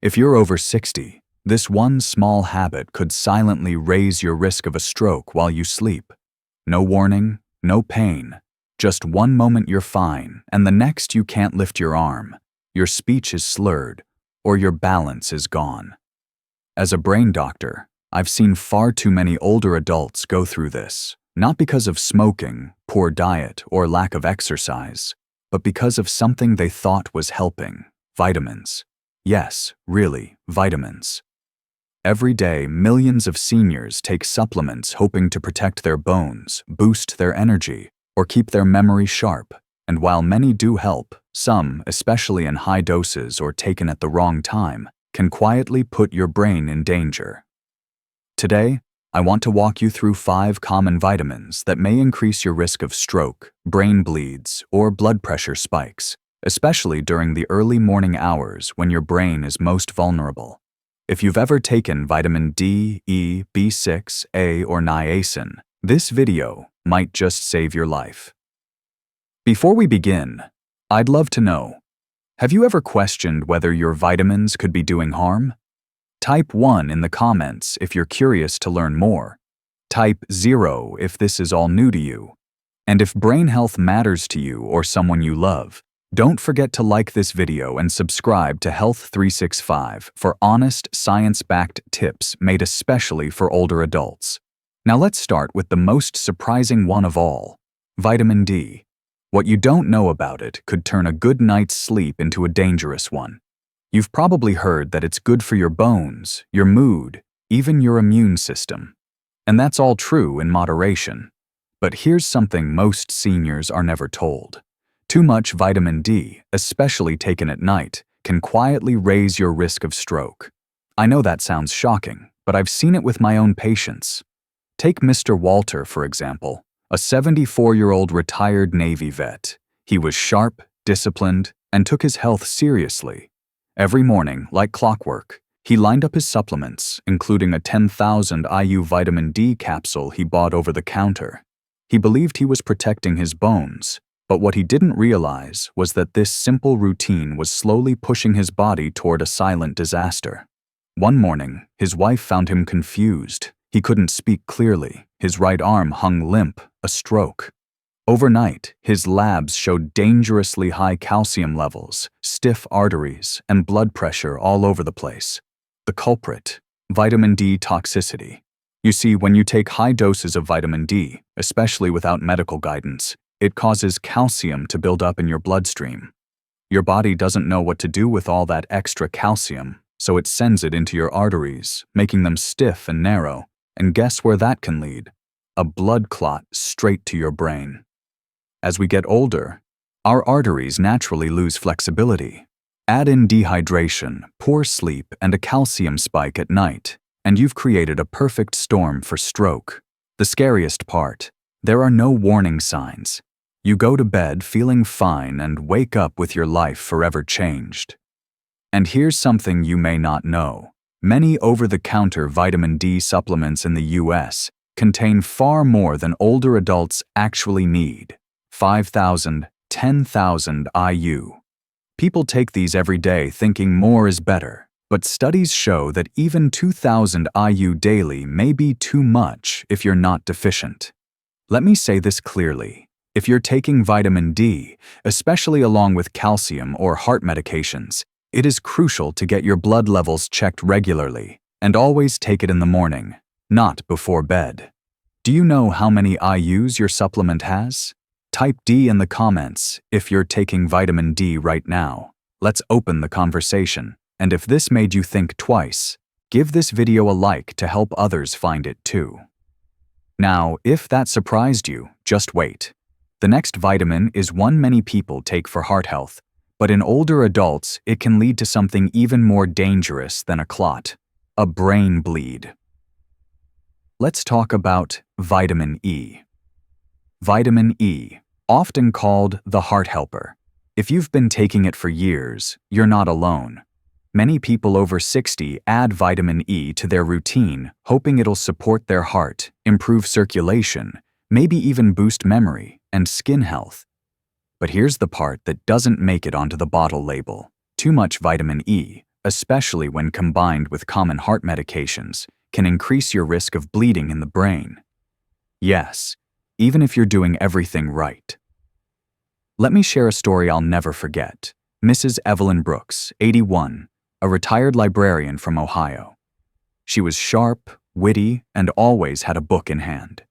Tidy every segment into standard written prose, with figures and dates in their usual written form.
If you're over 60, this one small habit could silently raise your risk of a stroke while you sleep. No warning, no pain. Just one moment you're fine, and the next you can't lift your arm, your speech is slurred, or your balance is gone. As a brain doctor, I've seen far too many older adults go through this, not because of smoking, poor diet, or lack of exercise, but because of something they thought was helping: vitamins. Yes, really, vitamins. Every day, millions of seniors take supplements hoping to protect their bones, boost their energy, or keep their memory sharp. And while many do help, some, especially in high doses or taken at the wrong time, can quietly put your brain in danger. Today, I want to walk you through 5 common vitamins that may increase your risk of stroke, brain bleeds, or blood pressure spikes, especially during the early morning hours when your brain is most vulnerable. If you've ever taken vitamin D, E, B6, A, or niacin, this video might just save your life. Before we begin, I'd love to know, have you ever questioned whether your vitamins could be doing harm? Type 1 in the comments if you're curious to learn more. Type 0 if this is all new to you. And if brain health matters to you or someone you love, don't forget to like this video and subscribe to Health 365 for honest, science-backed tips made especially for older adults. Now let's start with the most surprising one of all: vitamin D. What you don't know about it could turn a good night's sleep into a dangerous one. You've probably heard that it's good for your bones, your mood, even your immune system. And that's all true in moderation. But here's something most seniors are never told. Too much vitamin D, especially taken at night, can quietly raise your risk of stroke. I know that sounds shocking, but I've seen it with my own patients. Take Mr. Walter, for example, a 74-year-old retired Navy vet. He was sharp, disciplined, and took his health seriously. Every morning, like clockwork, he lined up his supplements, including a 10,000 IU vitamin D capsule he bought over the counter. He believed he was protecting his bones, but what he didn't realize was that this simple routine was slowly pushing his body toward a silent disaster. One morning, his wife found him confused. He couldn't speak clearly. His right arm hung limp, a stroke. Overnight, his labs showed dangerously high calcium levels, stiff arteries, and blood pressure all over the place. The culprit: vitamin D toxicity. You see, when you take high doses of vitamin D, especially without medical guidance, it causes calcium to build up in your bloodstream. Your body doesn't know what to do with all that extra calcium, so it sends it into your arteries, making them stiff and narrow. And guess where that can lead? A blood clot straight to your brain. As we get older, our arteries naturally lose flexibility. Add in dehydration, poor sleep, and a calcium spike at night, and you've created a perfect storm for stroke. The scariest part: there are no warning signs. You go to bed feeling fine and wake up with your life forever changed. And here's something you may not know. Many over-the-counter vitamin D supplements in the US contain far more than older adults actually need: 5,000, 10,000 IU. People take these every day thinking more is better, but studies show that even 2,000 IU daily may be too much if you're not deficient. Let me say this clearly. If you're taking vitamin D, especially along with calcium or heart medications, it is crucial to get your blood levels checked regularly, and always take it in the morning, not before bed. Do you know how many IUs your supplement has? Type D in the comments if you're taking vitamin D right now. Let's open the conversation, and if this made you think twice, give this video a like to help others find it too. Now, if that surprised you, just wait. The next vitamin is one many people take for heart health, but in older adults, it can lead to something even more dangerous than a clot: a brain bleed. Let's talk about vitamin E. Vitamin E, often called the heart helper. If you've been taking it for years, you're not alone. Many people over 60 add vitamin E to their routine, hoping it'll support their heart, improve circulation, maybe even boost memory and skin health. But here's the part that doesn't make it onto the bottle label. Too much vitamin E, especially when combined with common heart medications, can increase your risk of bleeding in the brain. Yes, even if you're doing everything right. Let me share a story I'll never forget. Mrs. Evelyn Brooks, 81, a retired librarian from Ohio. She was sharp, witty, and always had a book in hand.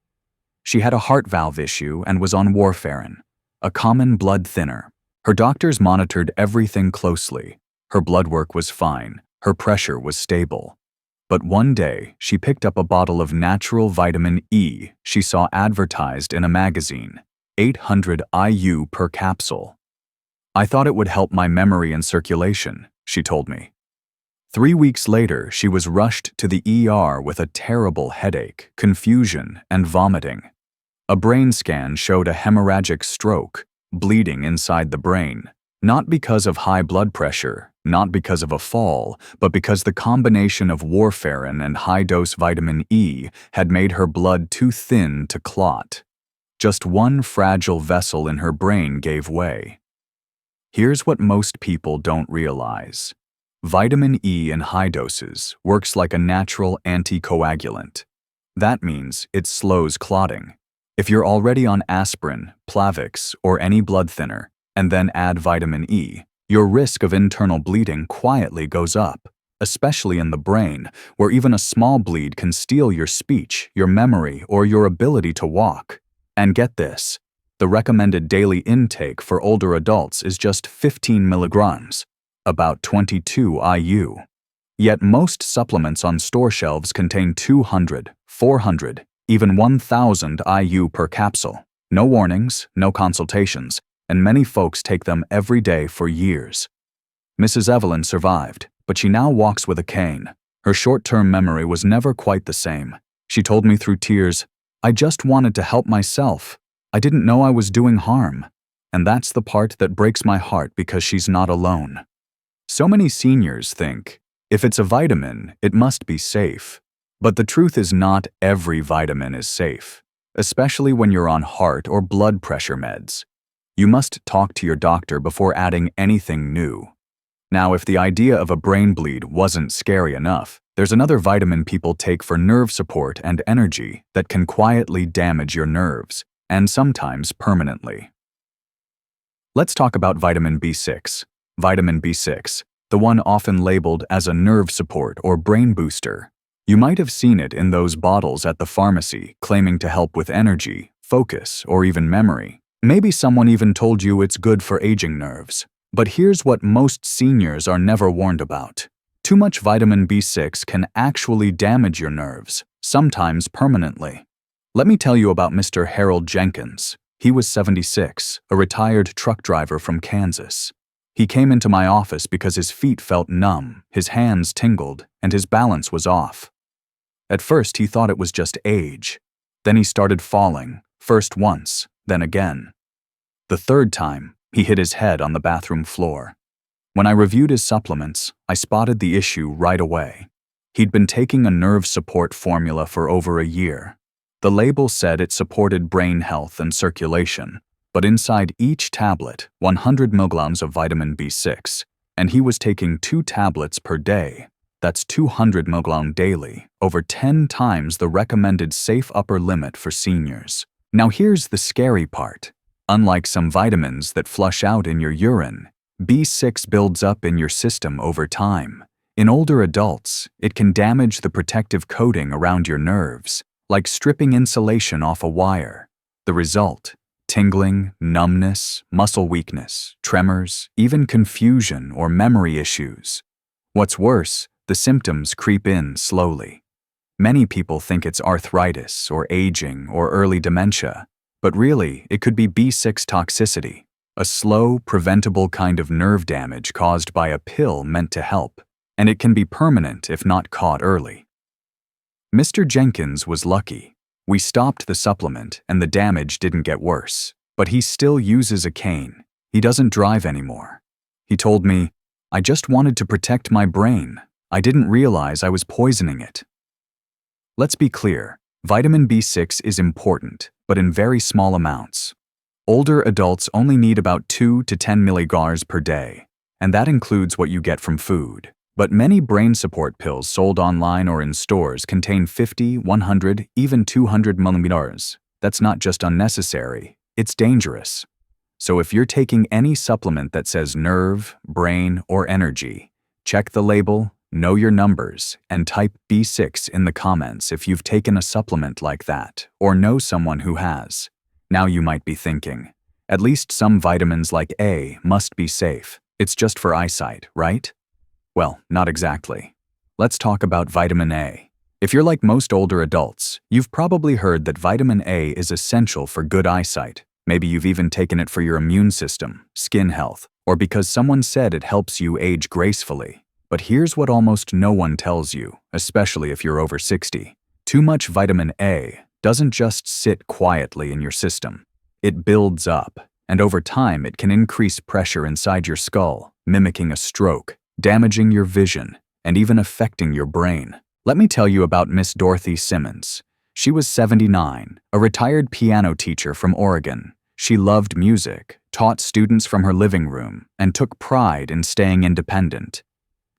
She had a heart valve issue and was on warfarin, a common blood thinner. Her doctors monitored everything closely. Her blood work was fine, her pressure was stable. But one day, she picked up a bottle of natural vitamin E she saw advertised in a magazine, 800 IU per capsule. "I thought it would help my memory and circulation," she told me. 3 weeks later, she was rushed to the ER with a terrible headache, confusion, and vomiting. A brain scan showed a hemorrhagic stroke, bleeding inside the brain, not because of high blood pressure, not because of a fall, but because the combination of warfarin and high-dose vitamin E had made her blood too thin to clot. Just one fragile vessel in her brain gave way. Here's what most people don't realize. Vitamin E in high doses works like a natural anticoagulant. That means it slows clotting. If you're already on aspirin, Plavix, or any blood thinner, and then add vitamin E, your risk of internal bleeding quietly goes up, especially in the brain, where even a small bleed can steal your speech, your memory, or your ability to walk. And get this, the recommended daily intake for older adults is just 15 milligrams, about 22 IU. Yet most supplements on store shelves contain 200, 400, even 1,000 IU per capsule. No warnings, no consultations, and many folks take them every day for years. Mrs. Evelyn survived, but she now walks with a cane. Her short-term memory was never quite the same. She told me through tears, "I just wanted to help myself. I didn't know I was doing harm." And that's the part that breaks my heart because she's not alone. So many seniors think, if it's a vitamin, it must be safe. But the truth is not every vitamin is safe, especially when you're on heart or blood pressure meds. You must talk to your doctor before adding anything new. Now, if the idea of a brain bleed wasn't scary enough, there's another vitamin people take for nerve support and energy that can quietly damage your nerves, and sometimes permanently. Let's talk about vitamin B6. Vitamin B6, the one often labeled as a nerve support or brain booster. You might have seen it in those bottles at the pharmacy claiming to help with energy, focus, or even memory. Maybe someone even told you it's good for aging nerves. But here's what most seniors are never warned about. Too much vitamin B6 can actually damage your nerves, sometimes permanently. Let me tell you about Mr. Harold Jenkins. He was 76, a retired truck driver from Kansas. He came into my office because his feet felt numb, his hands tingled, and his balance was off. At first, he thought it was just age. Then he started falling, first once, then again. The third time, he hit his head on the bathroom floor. When I reviewed his supplements, I spotted the issue right away. He'd been taking a nerve support formula for over a year. The label said it supported brain health and circulation, but inside each tablet, 100 milligrams of vitamin B6, and he was taking 2 tablets per day. That's 200 milligrams daily, over 10 times the recommended safe upper limit for seniors. Now here's the scary part. Unlike some vitamins that flush out in your urine, B6 builds up in your system over time. In older adults, it can damage the protective coating around your nerves, like stripping insulation off a wire. The result: tingling, numbness, muscle weakness, tremors, even confusion or memory issues. What's worse, the symptoms creep in slowly. Many people think it's arthritis or aging or early dementia, but really, it could be B6 toxicity, a slow, preventable kind of nerve damage caused by a pill meant to help, and it can be permanent if not caught early. Mr. Jenkins was lucky. We stopped the supplement and the damage didn't get worse, but he still uses a cane. He doesn't drive anymore. He told me, "I just wanted to protect my brain. I didn't realize I was poisoning it." Let's be clear, vitamin B6 is important, but in very small amounts. Older adults only need about 2 to 10 milligrams per day, and that includes what you get from food. But many brain support pills sold online or in stores contain 50, 100, even 200 milligrams. That's not just unnecessary, it's dangerous. So if you're taking any supplement that says nerve, brain, or energy, check the label, know your numbers, and type B6 in the comments if you've taken a supplement like that or know someone who has. Now you might be thinking, at least some vitamins like A must be safe. It's just for eyesight, right? Well, not exactly. Let's talk about vitamin A. If you're like most older adults, you've probably heard that vitamin A is essential for good eyesight. Maybe you've even taken it for your immune system, skin health, or because someone said it helps you age gracefully. But here's what almost no one tells you, especially if you're over 60. Too much vitamin A doesn't just sit quietly in your system. It builds up, and over time it can increase pressure inside your skull, mimicking a stroke, damaging your vision, and even affecting your brain. Let me tell you about Miss Dorothy Simmons. She was 79, a retired piano teacher from Oregon. She loved music, taught students from her living room, and took pride in staying independent.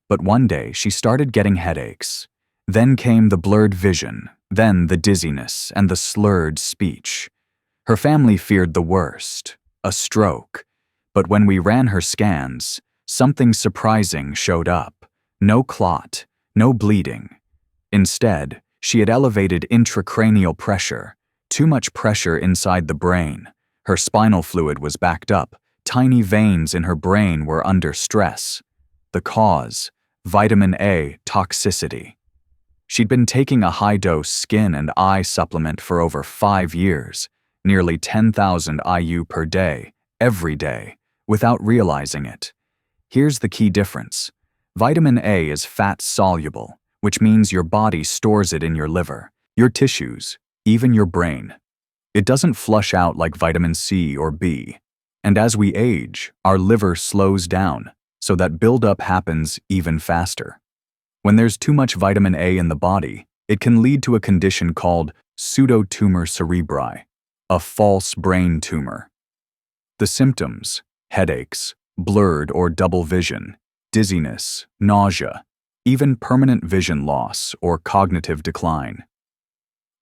But one day she started getting headaches. Then came the blurred vision, then the dizziness and the slurred speech. Her family feared the worst, a stroke. But when we ran her scans, something surprising showed up. No clot, no bleeding. Instead, she had elevated intracranial pressure, too much pressure inside the brain. Her spinal fluid was backed up. Tiny veins in her brain were under stress. The cause: vitamin A toxicity. She'd been taking a high-dose skin and eye supplement for over 5 years, nearly 10,000 IU per day, every day, without realizing it. Here's the key difference. Vitamin A is fat-soluble, which means your body stores it in your liver, your tissues, even your brain. It doesn't flush out like vitamin C or B. And as we age, our liver slows down, so that buildup happens even faster. When there's too much vitamin A in the body, it can lead to a condition called pseudotumor cerebri, a false brain tumor. The symptoms: headaches, blurred or double vision, dizziness, nausea, even permanent vision loss or cognitive decline.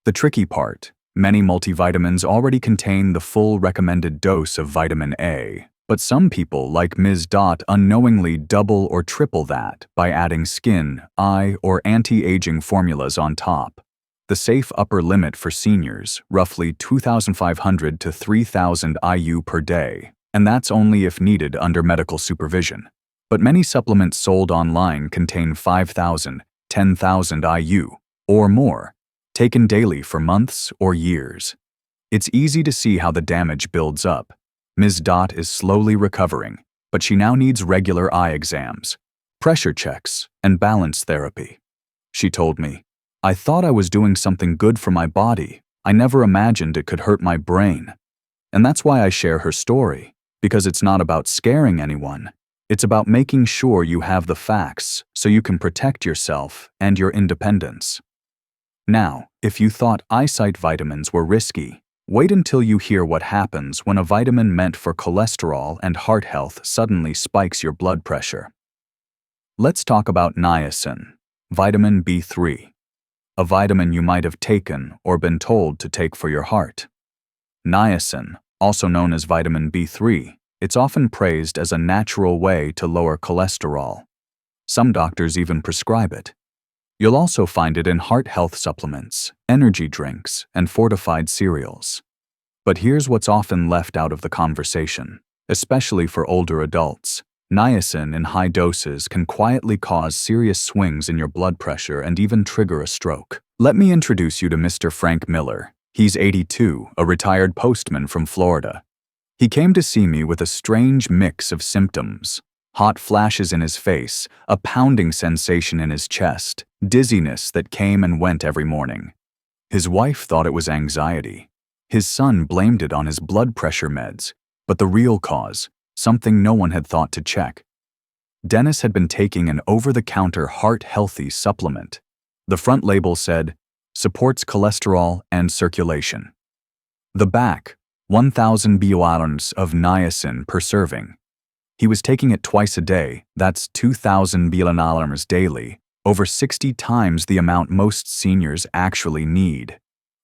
The tricky part: many multivitamins already contain the full recommended dose of vitamin A, but some people, like Ms. Dot, unknowingly double or triple that by adding skin, eye, or anti-aging formulas on top. The safe upper limit for seniors, roughly 2,500 to 3,000 IU per day, and that's only if needed under medical supervision. But many supplements sold online contain 5,000, 10,000 IU, or more, taken daily for months or years. It's easy to see how the damage builds up. Ms. Dot is slowly recovering, but she now needs regular eye exams, pressure checks, and balance therapy. She told me, "I thought I was doing something good for my body. I never imagined it could hurt my brain." And that's why I share her story, because it's not about scaring anyone. It's about making sure you have the facts so you can protect yourself and your independence. Now, if you thought eyesight vitamins were risky, wait until you hear what happens when a vitamin meant for cholesterol and heart health suddenly spikes your blood pressure. Let's talk about niacin, vitamin B3, a vitamin you might have taken or been told to take for your heart. Niacin, also known as vitamin B3, it's often praised as a natural way to lower cholesterol. Some doctors even prescribe it. You'll also find it in heart health supplements, energy drinks, and fortified cereals. But here's what's often left out of the conversation, especially for older adults. Niacin in high doses can quietly cause serious swings in your blood pressure and even trigger a stroke. Let me introduce you to Mr. Frank Miller. He's 82, a retired postman from Florida. He came to see me with a strange mix of symptoms: hot flashes in his face, a pounding sensation in his chest, dizziness that came and went every morning. His wife thought it was anxiety. His son blamed it on his blood pressure meds, but the real cause, something no one had thought to check. Dennis had been taking an over-the-counter heart-healthy supplement. The front label said, "Supports cholesterol and circulation." The back, 1,000 bioions of niacin per serving. He was taking it twice a day, that's 2,000 milligrams daily, over 60 times the amount most seniors actually need.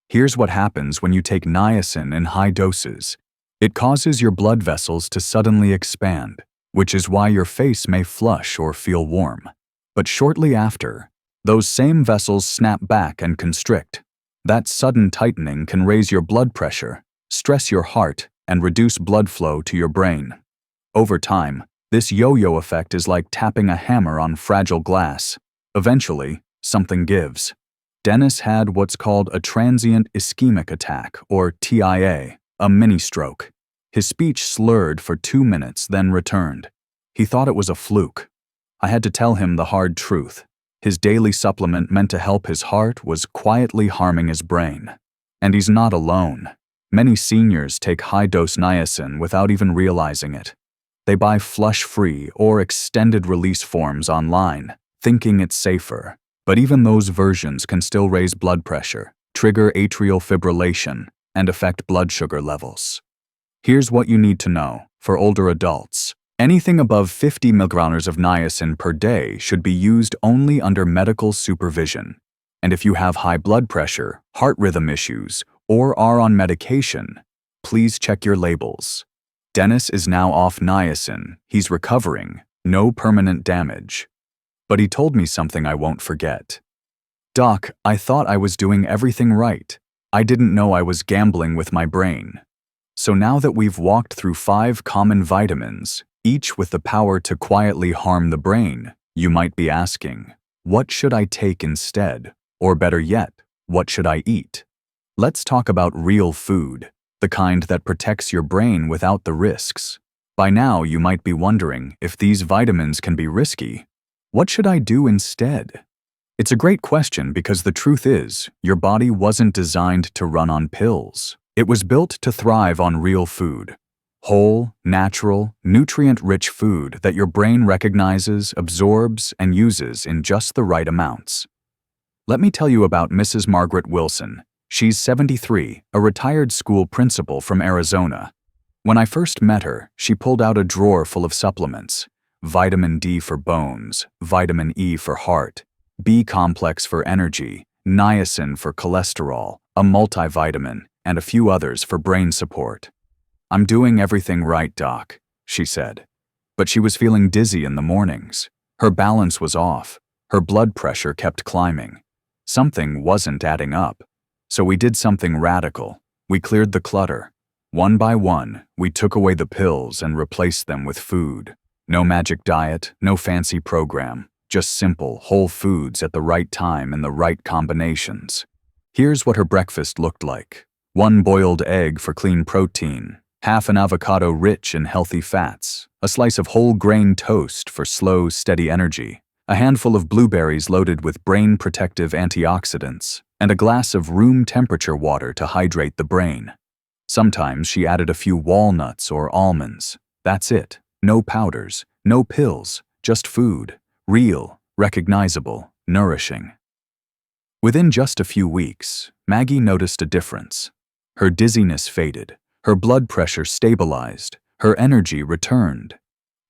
Here's what happens when you take niacin in high doses. It causes your blood vessels to suddenly expand, which is why your face may flush or feel warm. But shortly after, those same vessels snap back and constrict. That sudden tightening can raise your blood pressure, stress your heart, and reduce blood flow to your brain. Over time, this yo-yo effect is like tapping a hammer on fragile glass. Eventually, something gives. Dennis had what's called a transient ischemic attack, or TIA, a mini-stroke. His speech slurred for 2 minutes, then returned. He thought it was a fluke. I had to tell him the hard truth. His daily supplement meant to help his heart was quietly harming his brain. And he's not alone. Many seniors take high-dose niacin without even realizing it. They buy flush-free or extended-release forms online, thinking it's safer. But even those versions can still raise blood pressure, trigger atrial fibrillation, and affect blood sugar levels. Here's what you need to know for older adults. Anything above 50 milligrams of niacin per day should be used only under medical supervision. And if you have high blood pressure, heart rhythm issues, or are on medication, please check your labels. Dennis is now off niacin. He's recovering. No permanent damage. But he told me something I won't forget. "Doc, I thought I was doing everything right. I didn't know I was gambling with my brain." So now that we've walked through 5 common vitamins, each with the power to quietly harm the brain, you might be asking, what should I take instead? Or better yet, what should I eat? Let's talk about real food, the kind that protects your brain without the risks. By now, you might be wondering if these vitamins can be risky. What should I do instead? It's a great question because the truth is, your body wasn't designed to run on pills. It was built to thrive on real food. Whole, natural, nutrient-rich food that your brain recognizes, absorbs, and uses in just the right amounts. Let me tell you about Mrs. Margaret Wilson. She's 73, a retired school principal from Arizona. When I first met her, she pulled out a drawer full of supplements. Vitamin D for bones, vitamin E for heart, B-complex for energy, niacin for cholesterol, a multivitamin, and a few others for brain support. "I'm doing everything right, Doc," she said. But she was feeling dizzy in the mornings. Her balance was off. Her blood pressure kept climbing. Something wasn't adding up. So we did something radical. We cleared the clutter. One by one, we took away the pills and replaced them with food. No magic diet, no fancy program, just simple, whole foods at the right time in the right combinations. Here's what her breakfast looked like. 1 boiled egg for clean protein, half an avocado rich in healthy fats, a slice of whole grain toast for slow, steady energy, a handful of blueberries loaded with brain-protective antioxidants, and a glass of room-temperature water to hydrate the brain. Sometimes she added a few walnuts or almonds. That's it. No powders, no pills, just food. Real, recognizable, nourishing. Within just a few weeks, Maggie noticed a difference. Her dizziness faded, her blood pressure stabilized, her energy returned.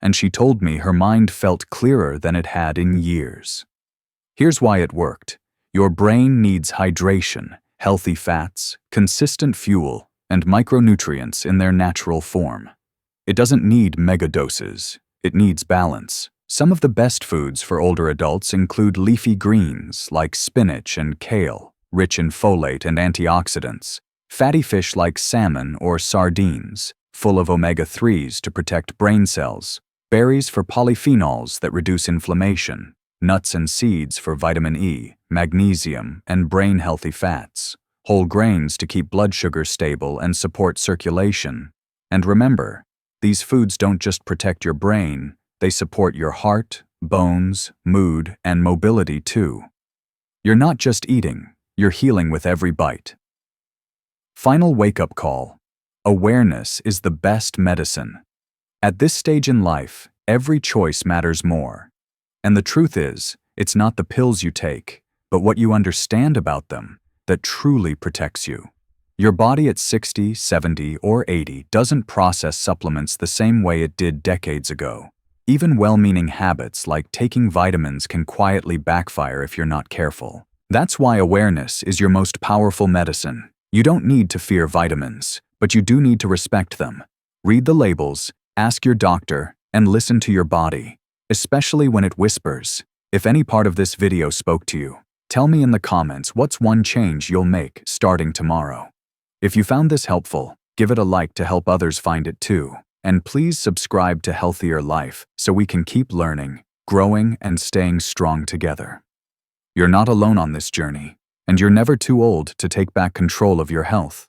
And she told me her mind felt clearer than it had in years. Here's why it worked. Your brain needs hydration, healthy fats, consistent fuel, and micronutrients in their natural form. It doesn't need mega doses. It needs balance. Some of the best foods for older adults include leafy greens like spinach and kale, rich in folate and antioxidants, fatty fish like salmon or sardines, full of omega-3s to protect brain cells, berries for polyphenols that reduce inflammation, nuts and seeds for vitamin E, magnesium, and brain-healthy fats, whole grains to keep blood sugar stable and support circulation. And remember, these foods don't just protect your brain, they support your heart, bones, mood, and mobility too. You're not just eating, you're healing with every bite. Final wake-up call. Awareness is the best medicine. At this stage in life, every choice matters more. And the truth is, it's not the pills you take, but what you understand about them that truly protects you. Your body at 60, 70, or 80 doesn't process supplements the same way it did decades ago. Even well-meaning habits like taking vitamins can quietly backfire if you're not careful. That's why awareness is your most powerful medicine. You don't need to fear vitamins, but you do need to respect them. Read the labels, ask your doctor, and listen to your body, especially when it whispers. If any part of this video spoke to you, tell me in the comments what's one change you'll make starting tomorrow. If you found this helpful, give it a like to help others find it too. And please subscribe to Healthier Life so we can keep learning, growing, and staying strong together. You're not alone on this journey, and you're never too old to take back control of your health.